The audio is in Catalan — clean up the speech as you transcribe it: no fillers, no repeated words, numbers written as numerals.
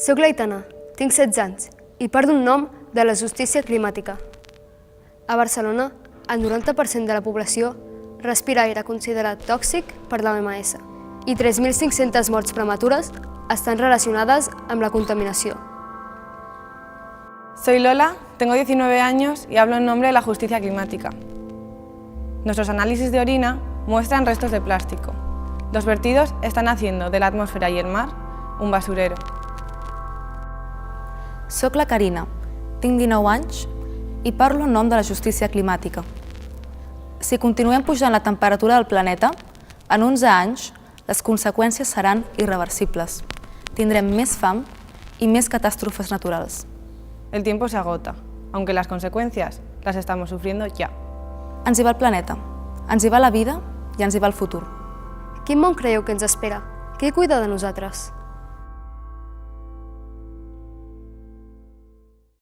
Soc l'Aitana, tinc 16 anys i part d'un nom de la justícia climàtica. A Barcelona, el 90% de la població respira aire considerat tòxic per l'OMS i 3.500 morts prematures estan relacionades amb la contaminació. Soy Lola, tengo 19 años y hablo en nombre de la justicia climática. Nuestros análisis de orina muestran restos de plástico. Los vertidos están haciendo de la atmósfera y el mar un basurero. Soc la Carina, tinc 19 anys i parlo en nom de la justícia climàtica. Si continuem pujant la temperatura del planeta, en 11 anys les conseqüències seran irreversibles. Tindrem més fam i més catàstrofes naturals. El tiempo se agota, aunque las consecuencias las estamos sufriendo ya. Ens hi va el planeta, ens hi va la vida i ens hi va el futur. Quin món creieu que ens espera? Qui cuida de nosaltres?